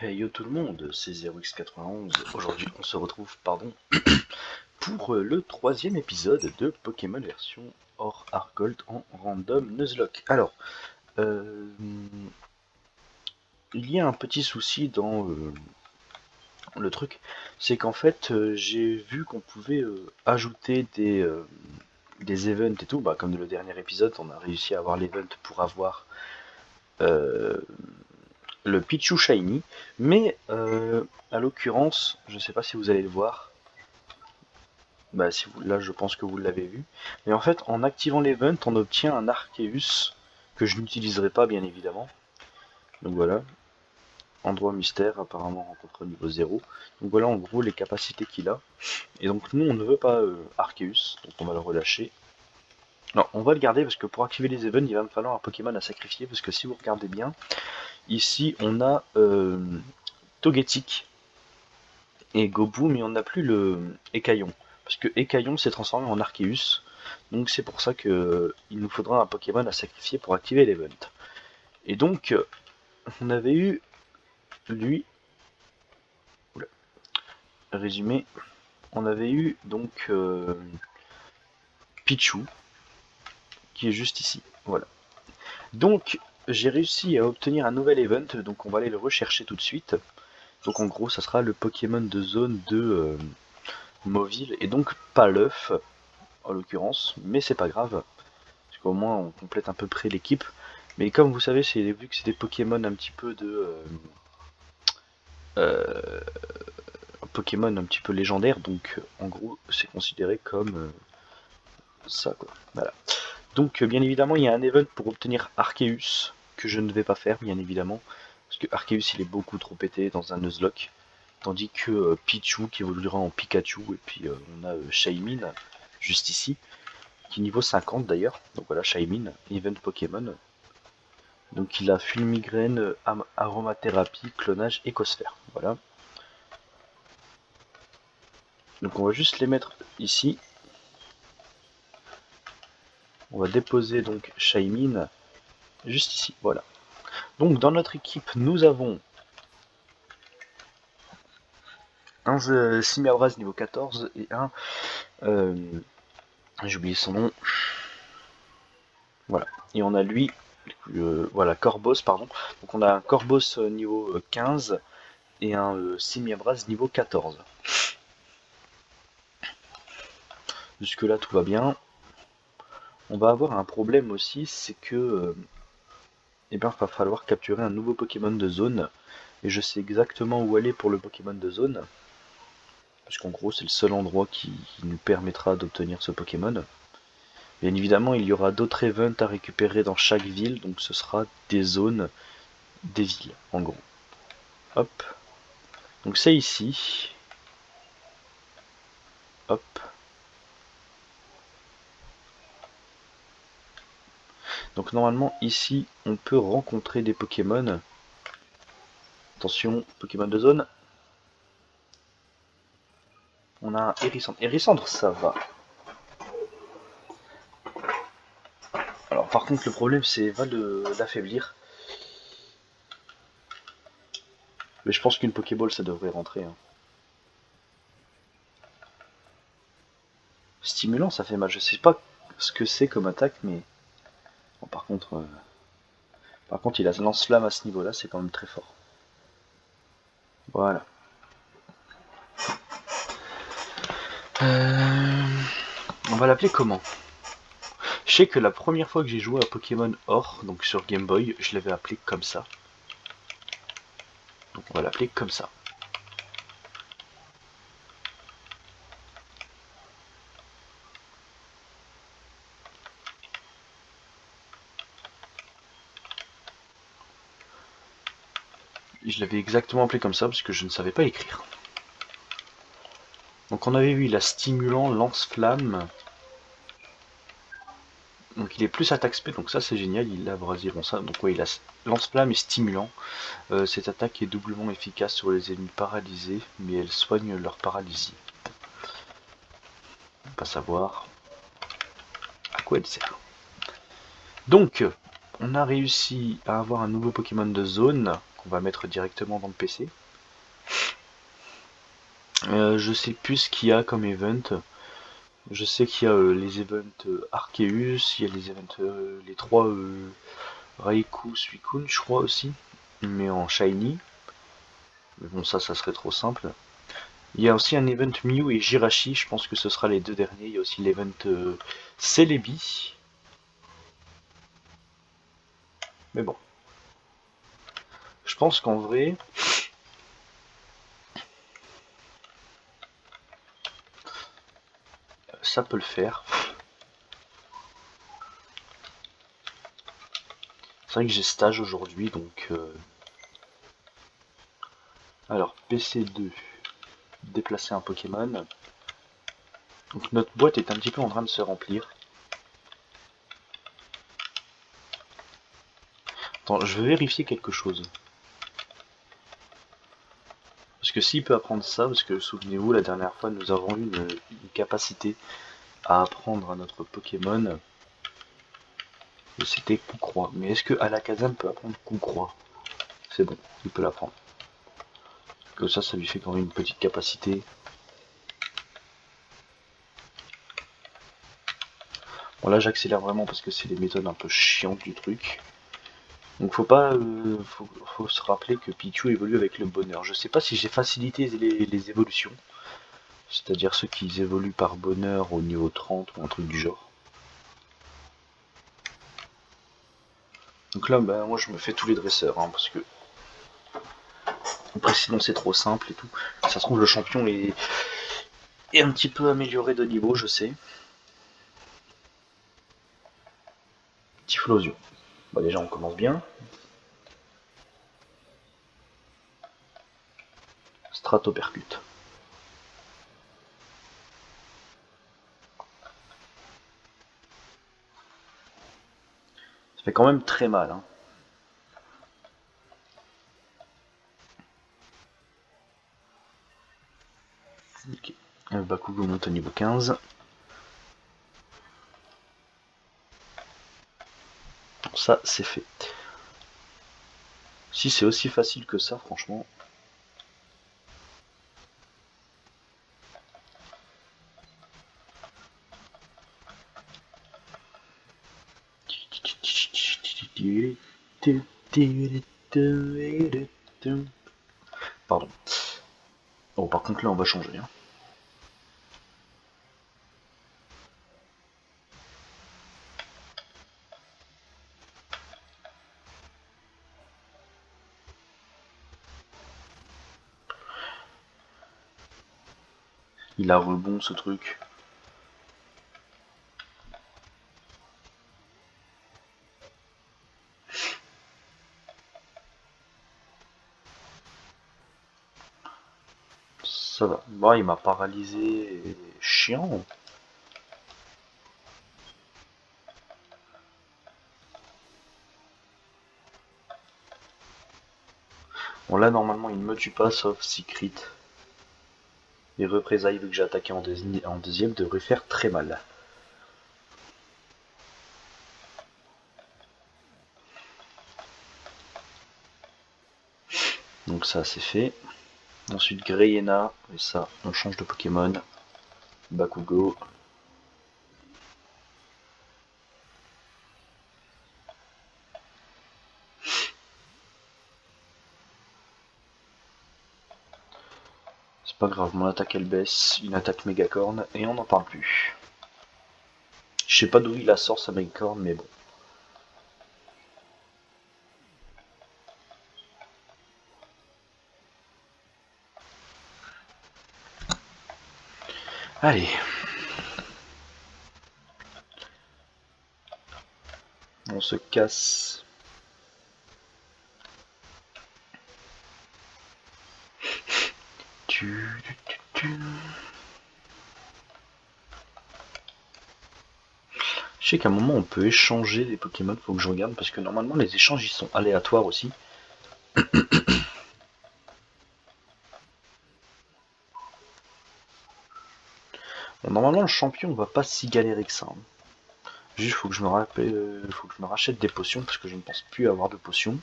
Hey yo tout le monde, c'est 0x91. Aujourd'hui, on se retrouve, pour le troisième épisode de Pokémon version Or Argold en random Nuzlocke. Alors, euh, il y a un petit souci dans le truc, c'est qu'en fait, j'ai vu qu'on pouvait ajouter des events et tout. Bah, comme dans le dernier épisode, on a réussi à avoir l'event pour avoir euh, le Pichu Shiny, mais à l'occurrence, je sais pas si vous allez le voir. Bah, si vous, là, je pense que vous l'avez vu. Mais en fait, en activant l'event, on obtient un Arceus que je n'utiliserai pas, bien évidemment. Donc voilà, endroit mystère, apparemment rencontré au niveau 0. Donc voilà, en gros, les capacités qu'il a. Et donc, nous, on ne veut pas Arceus, donc on va le relâcher. Non, on va le garder parce que pour activer les events, il va me falloir un Pokémon à sacrifier. Parce que si vous regardez bien, ici, on a Togetic et Gobu, mais on n'a plus le Écaillon. Parce que Écaillon s'est transformé en Arceus. Donc c'est pour ça que il nous faudra un Pokémon à sacrifier pour activer l'event. Et donc, on avait eu lui. Oula, résumé. On avait eu donc Pichu, qui est juste ici. Voilà. Donc, j'ai réussi à obtenir un nouvel event, donc on va aller le rechercher tout de suite. Donc en gros, ça sera le Pokémon de zone de Mauville, et donc pas l'œuf, en l'occurrence, mais c'est pas grave. Parce qu'au moins on complète à peu près l'équipe. Mais comme vous savez, vu que c'est des Pokémon un petit peu de euh, Pokémon un petit peu légendaire, donc en gros c'est considéré comme ça quoi. Voilà. Donc bien évidemment il y a un event pour obtenir Arceus que je ne vais pas faire bien évidemment parce que Arceus il est beaucoup trop pété dans un Nuzlocke, tandis que Pichu qui évoluera en Pikachu et puis on a Shaymin juste ici qui est niveau 50 d'ailleurs. Donc voilà Shaymin, event Pokémon. Donc il a Fulmigraine, Aromathérapie, Clonage, Écosphère. Voilà. Donc on va juste les mettre ici. On va déposer donc Shaymin juste ici. Voilà. Donc dans notre équipe, nous avons un Simiabras niveau 14 et un... euh, j'ai oublié son nom. Voilà. Et on a lui, voilà, Corboss, pardon. Donc on a un Corboss niveau 15 et un Simiabras niveau 14. Jusque là tout va bien. On va avoir un problème aussi, c'est que eh bien, il va falloir capturer un nouveau Pokémon de zone. Et je sais exactement où aller pour le Pokémon de zone. Parce qu'en gros, c'est le seul endroit qui nous permettra d'obtenir ce Pokémon. Bien évidemment, il y aura d'autres events à récupérer dans chaque ville. Donc ce sera des zones, des villes, en gros. Hop. Donc c'est ici. Hop. Donc normalement, ici, on peut rencontrer des Pokémon. Attention, Pokémon de zone. On a un Hérissandre. Hérissandre, ça va. Alors par contre, le problème, c'est va l'affaiblir. Mais je pense qu'une Pokéball, ça devrait rentrer. Hein. Stimulant, ça fait mal. Je sais pas ce que c'est comme attaque, mais bon, par contre, il a lance-flamme à ce niveau-là, c'est quand même très fort. Voilà. Euh, On va l'appeler comment? Je sais que la première fois que j'ai joué à Pokémon Or, donc sur Game Boy, je l'avais appelé comme ça. Donc on va l'appeler comme ça. Je l'avais exactement appelé comme ça parce que je ne savais pas écrire. Donc on avait vu il a stimulant, lance-flamme. Donc il est plus attaque spé, donc ça c'est génial, il a abrasif, ça. Donc ouais, il a lance-flamme et stimulant. Cette attaque est doublement efficace sur les ennemis paralysés, mais elle soigne leur paralysie. Pas savoir à quoi elle sert. Donc, on a réussi à avoir un nouveau Pokémon de zone qu'on va mettre directement dans le PC. Je sais plus ce qu'il y a comme event. Je sais qu'il y a les events Arceus, il y a les events, les trois Raikou, Suicune, je crois aussi, mais en shiny. Mais bon, ça serait trop simple. Il y a aussi un event Mew et Jirachi, je pense que ce sera les deux derniers. Il y a aussi l'event Celebi. Mais bon, je pense qu'en vrai, ça peut le faire. C'est vrai que j'ai stage aujourd'hui, donc... Alors, PC2, déplacer un Pokémon. Donc notre boîte est un petit peu en train de se remplir. Attends, je vais vérifier quelque chose. Parce que s'il peut apprendre ça, parce que souvenez-vous, la dernière fois, nous avons eu une capacité à apprendre à notre Pokémon. Et c'était Coup-Croix. Mais est-ce que Alakazam peut apprendre Coup-Croix? C'est bon, il peut l'apprendre. Comme ça lui fait quand même une petite capacité. Bon là j'accélère vraiment parce que c'est les méthodes un peu chiantes du truc. Donc faut pas, faut se rappeler que Pichu évolue avec le bonheur. Je sais pas si j'ai facilité les évolutions. C'est-à-dire ceux qui évoluent par bonheur au niveau 30 ou un truc du genre. Donc là, bah, moi je me fais tous les dresseurs, hein, parce que après sinon c'est trop simple et tout. Ça se trouve le champion est un petit peu amélioré de niveau, je sais. Typhlosion. Bah déjà on commence bien. Stratopercute. Ça fait quand même très mal. Hein. Ok. Bakugo monte au niveau 15. Bon, ça c'est fait. Si c'est aussi facile que ça, franchement. Pardon. Bon, par contre là on va changer. Hein. Il a rebond ce truc. Ça va. Bon, il m'a paralysé. Chiant. Bon, là, normalement, il ne me tue pas, sauf si crit. Les représailles, vu que j'ai attaqué en deuxième, devraient faire très mal. Donc ça, c'est fait. Ensuite, Greyena. Et ça, on change de Pokémon. Bakugo. C'est pas grave, mon attaque elle baisse, une attaque mégacorne, et on n'en parle plus. Je sais pas d'où il la sort sa mégacorne, mais bon. Allez. On se casse. Je sais qu'à un moment on peut échanger des Pokémon, faut que je regarde, parce que normalement les échanges ils sont aléatoires aussi. Bon, normalement le champion va pas si galérer que ça. Hein. Juste, faut que je me rappelle, faut que je me rachète des potions parce que je ne pense plus avoir de potions.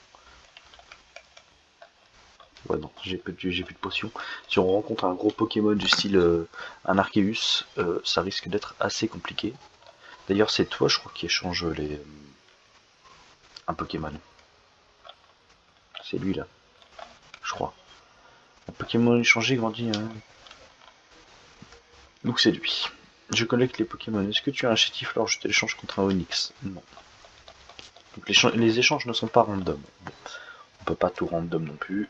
Ouais, non, j'ai plus de potions. Si on rencontre un gros Pokémon du style un Arceus, ça risque d'être assez compliqué. D'ailleurs, c'est toi, je crois, qui échange un Pokémon. C'est lui là, je crois. Un Pokémon échangé grandit. Hein. Donc c'est lui. Je collecte les Pokémon. Est-ce que tu as un chétif alors je te l'échange contre un Onix? Non. Donc les échanges ne sont pas random. Bon, on peut pas tout random non plus.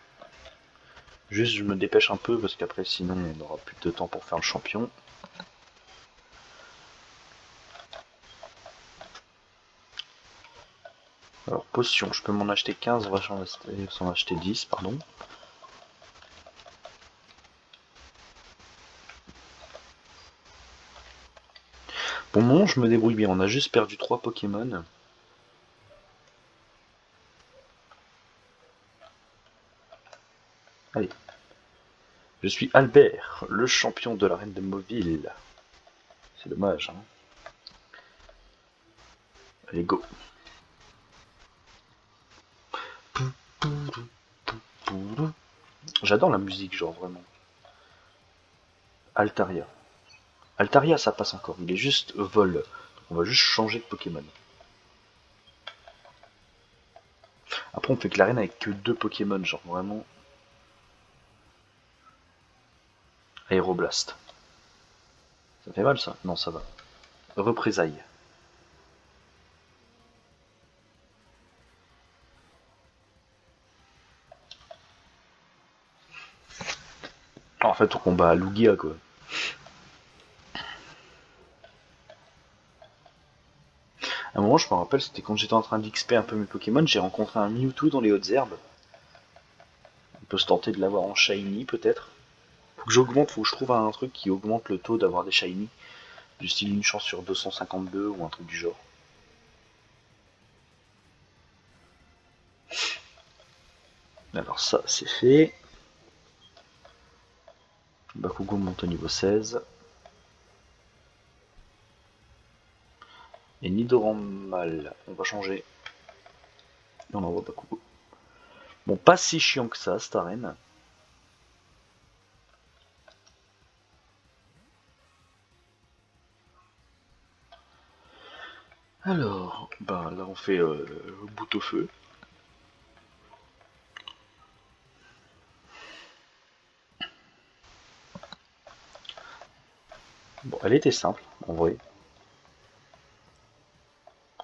Juste je me dépêche un peu parce qu'après sinon on n'aura plus de temps pour faire le champion. Alors potion, je peux m'en acheter 15, on va s'en acheter 10, pardon. Pour le moment je me débrouille bien, on a juste perdu 3 Pokémon. Allez. Je suis Albert, le champion de l'arène de Mauville. C'est dommage, hein. Allez, go. J'adore la musique, genre vraiment. Altaria. Altaria, ça passe encore. Il est juste vol. On va juste changer de Pokémon. Après, on fait que l'arène avec que 2 Pokémon, genre vraiment. Aéroblast. Ça fait mal ça? Non, ça va. Représailles. En fait, on combat à Lugia, quoi. À un moment, je me rappelle, c'était quand j'étais en train d'XP un peu mes Pokémon, j'ai rencontré un Mewtwo dans les hautes herbes. On peut se tenter de l'avoir en shiny, peut-être. Faut que j'augmente, faut que je trouve un truc qui augmente le taux d'avoir des shiny. Du style une chance sur 252 ou un truc du genre. Alors ça, c'est fait. Bakugo monte au niveau 16. Et Nidoranmal, on va changer. Et on envoie Bakugo. Bon, pas si chiant que ça, cette arène. Alors, bah là on fait bout au feu. Bon, elle était simple, en vrai.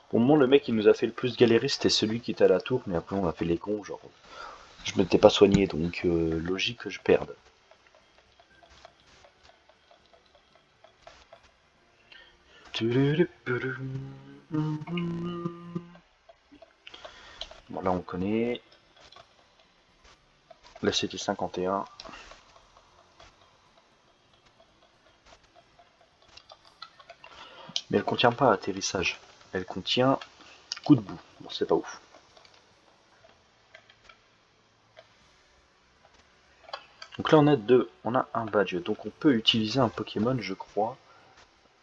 Pour le moment, le mec qui nous a fait le plus galérer, c'était celui qui était à la tour, mais après on a fait les cons, genre. Je m'étais pas soigné, donc logique que je perde. Bon, là on connaît. Là c'était 51. Mais elle contient pas atterrissage. Elle contient coup de boue. Bon, c'est pas ouf. Donc là on a un badge. Donc on peut utiliser un Pokémon, je crois.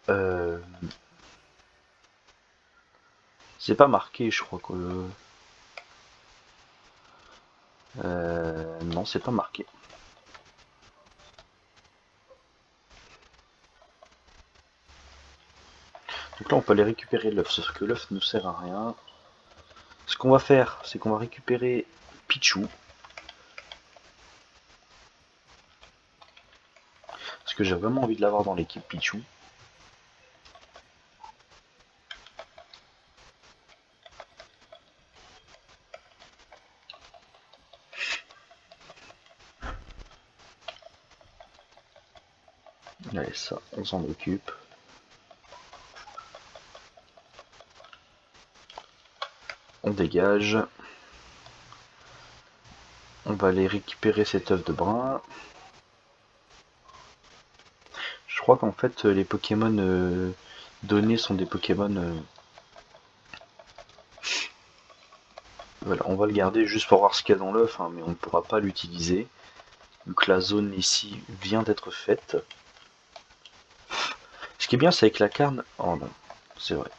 Euh, c'est pas marqué, je crois que. Non, c'est pas marqué. Donc là on peut aller récupérer l'œuf, sauf que l'œuf ne sert à rien. Ce qu'on va faire, c'est qu'on va récupérer Pichu. Parce que j'ai vraiment envie de l'avoir dans l'équipe Pichu. Allez, ça, on s'en occupe. On dégage. On va aller récupérer cet œuf de brun. Je crois qu'en fait les Pokémon donnés sont des Pokémon. Voilà, on va le garder juste pour voir ce qu'il y a dans l'œuf, hein, mais on ne pourra pas l'utiliser. Donc la zone ici vient d'être faite. Ce qui est bien, c'est avec la carne. Oh non, c'est vrai.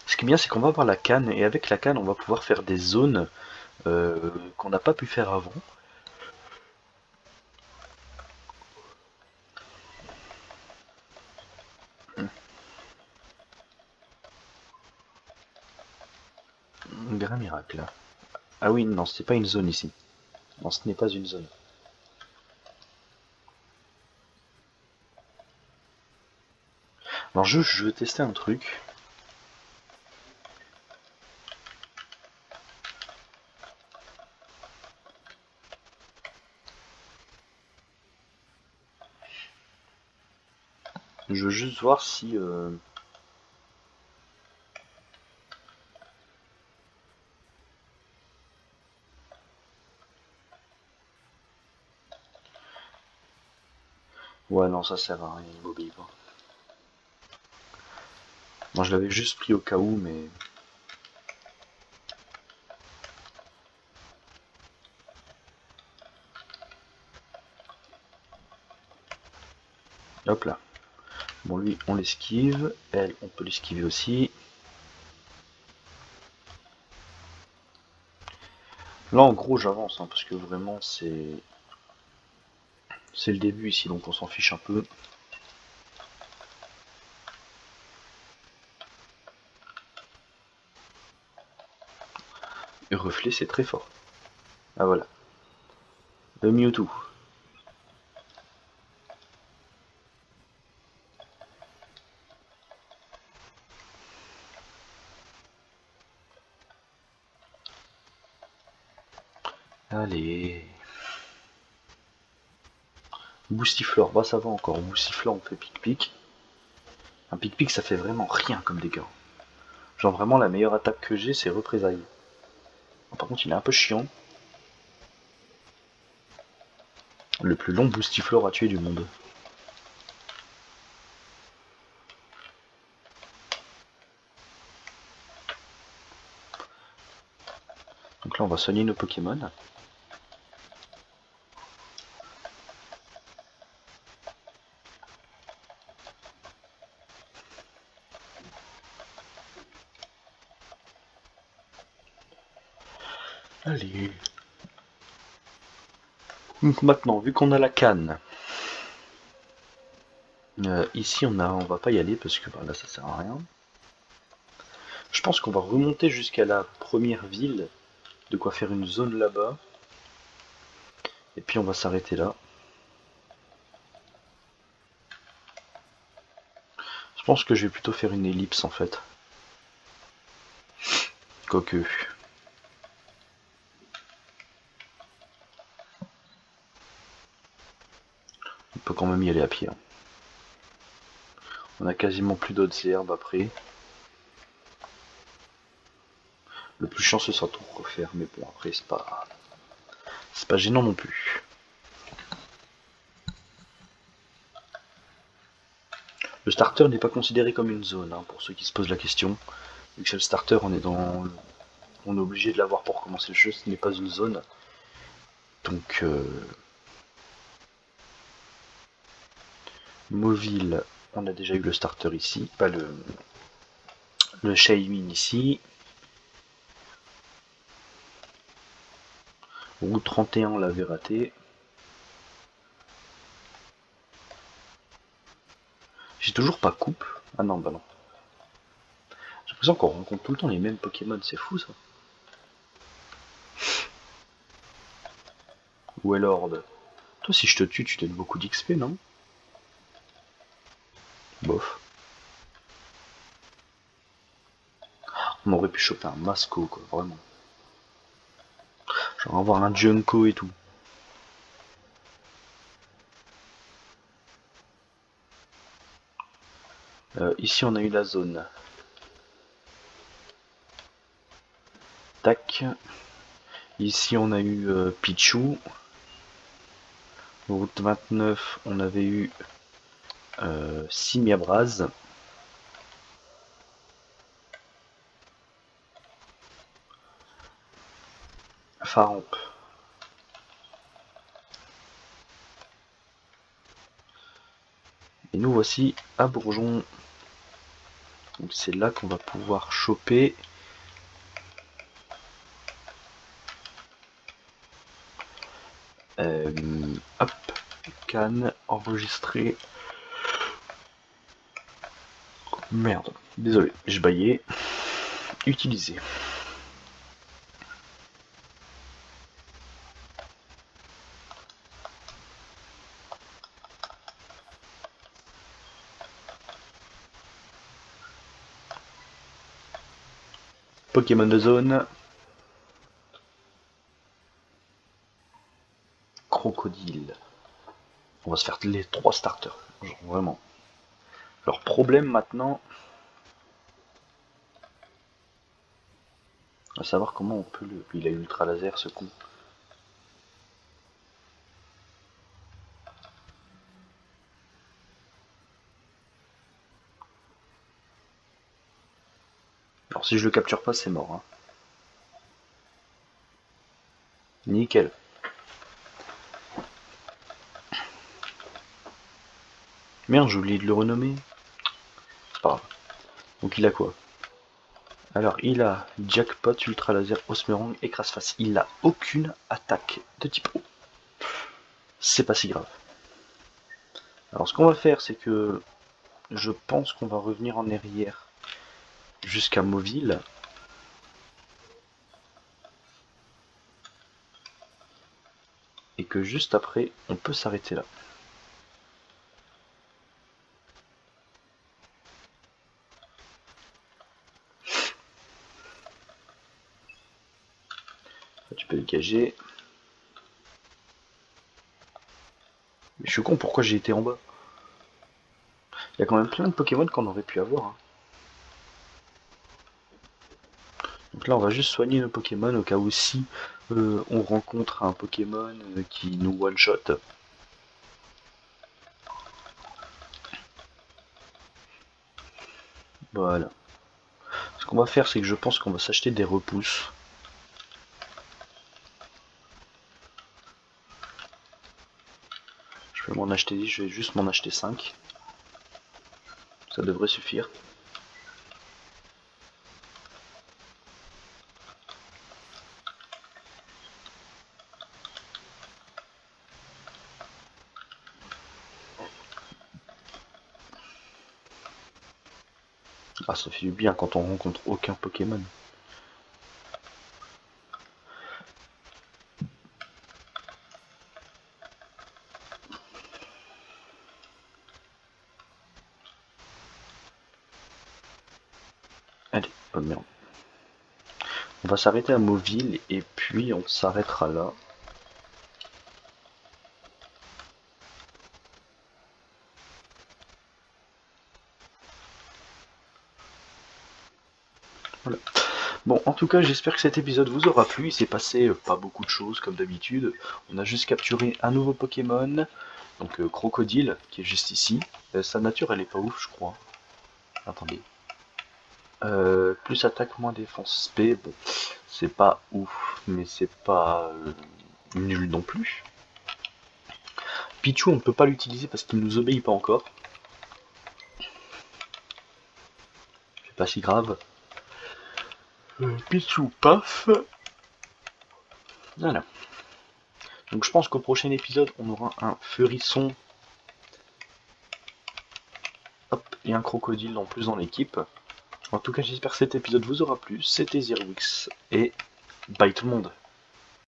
Ce qui est bien, c'est qu'on va avoir la canne, et avec la canne, on va pouvoir faire des zones qu'on n'a pas pu faire avant. Grain miracle. Ah oui, non, c'est pas une zone ici. Non, ce n'est pas une zone. Alors je veux tester un truc. Je veux juste voir si... Ouais, non, ça sert à rien, il m'obéit pas. Moi, je l'avais juste pris au cas où, mais... Hop là. Bon, lui, on l'esquive. Elle, on peut l'esquiver aussi. Là, en gros, j'avance, hein, parce que vraiment, c'est le début ici, donc on s'en fiche un peu. Et reflet, c'est très fort. Ah voilà. Le Mewtwo. Allez. Boostiflore, bah ça va encore. Boostiflore, on fait pic-pic. Un pic-pic, ça fait vraiment rien comme dégâts. Genre vraiment, la meilleure attaque que j'ai, c'est représailles. Par contre, il est un peu chiant. Le plus long boostiflore à tuer du monde. Donc là, on va soigner nos Pokémon. Allez. Donc maintenant, vu qu'on a la canne, ici on va pas y aller parce que bah, là ça sert à rien. Je pense qu'on va remonter jusqu'à la première ville, de quoi faire une zone là-bas. Et puis on va s'arrêter là. Je pense que je vais plutôt faire une ellipse en fait. Quoique. On peut quand même y aller à pied, hein. On a quasiment plus d'autres herbes après. Le plus chiant ce sera tout refaire, mais bon après c'est pas gênant non plus. Le starter n'est pas considéré comme une zone, hein, pour ceux qui se posent la question. Vu que c'est le starter, on est obligé de l'avoir pour commencer le jeu, ce n'est pas une zone. Donc Mauville, on a déjà eu le starter ici, pas le Shaymin ici. Route 31, on l'avait raté. J'ai toujours pas coupe. Ah non, bah non. J'ai l'impression qu'on rencontre tout le temps les mêmes Pokémon, c'est fou ça. Ou alors, toi si je te tue, tu donnes beaucoup d'XP, non? Bof. On aurait pu choper un Masco, quoi, vraiment. Genre avoir un Junko et tout. Ici, on a eu la zone. Tac. Ici, on a eu Pichu. Route 29, on avait eu Simiabraz. Faramp. Et nous voici à Bourgeon. Donc c'est là qu'on va pouvoir choper hop, canne, enregistrer. Merde, désolé, je baillais. Utiliser. Pokémon de zone. Crocodile. On va se faire les 3 starters. Genre vraiment. Leur problème maintenant, à savoir comment on peut le... Il a ultra laser ce con. Alors si je le capture pas, c'est mort. Hein. Nickel. Merde, j'ai oublié de le renommer. C'est pas grave. Donc il a quoi? Alors il a Jackpot, Ultra Laser, Osmerang, Écrase Face. Il a aucune attaque de type eau. C'est pas si grave. Alors ce qu'on va faire, c'est que je pense qu'on va revenir en arrière jusqu'à Mauville. Et que juste après, on peut s'arrêter là. Tu peux dégager. Mais je suis con, pourquoi j'ai été en bas? Il y a quand même plein de Pokémon qu'on aurait pu avoir. Hein. Donc là, on va juste soigner nos Pokémon au cas où si on rencontre un Pokémon qui nous one-shot. Voilà. Ce qu'on va faire, c'est que je pense qu'on va s'acheter des repousses. Je vais m'en acheter 10, je vais juste m'en acheter 5. Ça devrait suffire. Ah, ça fait du bien quand on rencontre aucun Pokémon. Allez, oh merde. On va s'arrêter à Mauville et puis on s'arrêtera là. Voilà. Bon, en tout cas, j'espère que cet épisode vous aura plu. Il s'est passé pas beaucoup de choses comme d'habitude. On a juste capturé un nouveau Pokémon, donc Crocodile, qui est juste ici. Sa nature, elle est pas ouf, je crois. Attendez. Plus attaque, moins défense. SP, bon, c'est pas ouf, mais c'est pas nul non plus. Pichu, on ne peut pas l'utiliser parce qu'il nous obéit pas encore. C'est pas si grave. Pichu, paf. Voilà. Donc je pense qu'au prochain épisode, on aura un Furisson. Hop, et un crocodile en plus dans l'équipe. En tout cas, j'espère que cet épisode vous aura plu. C'était Zerwix et bye tout le monde.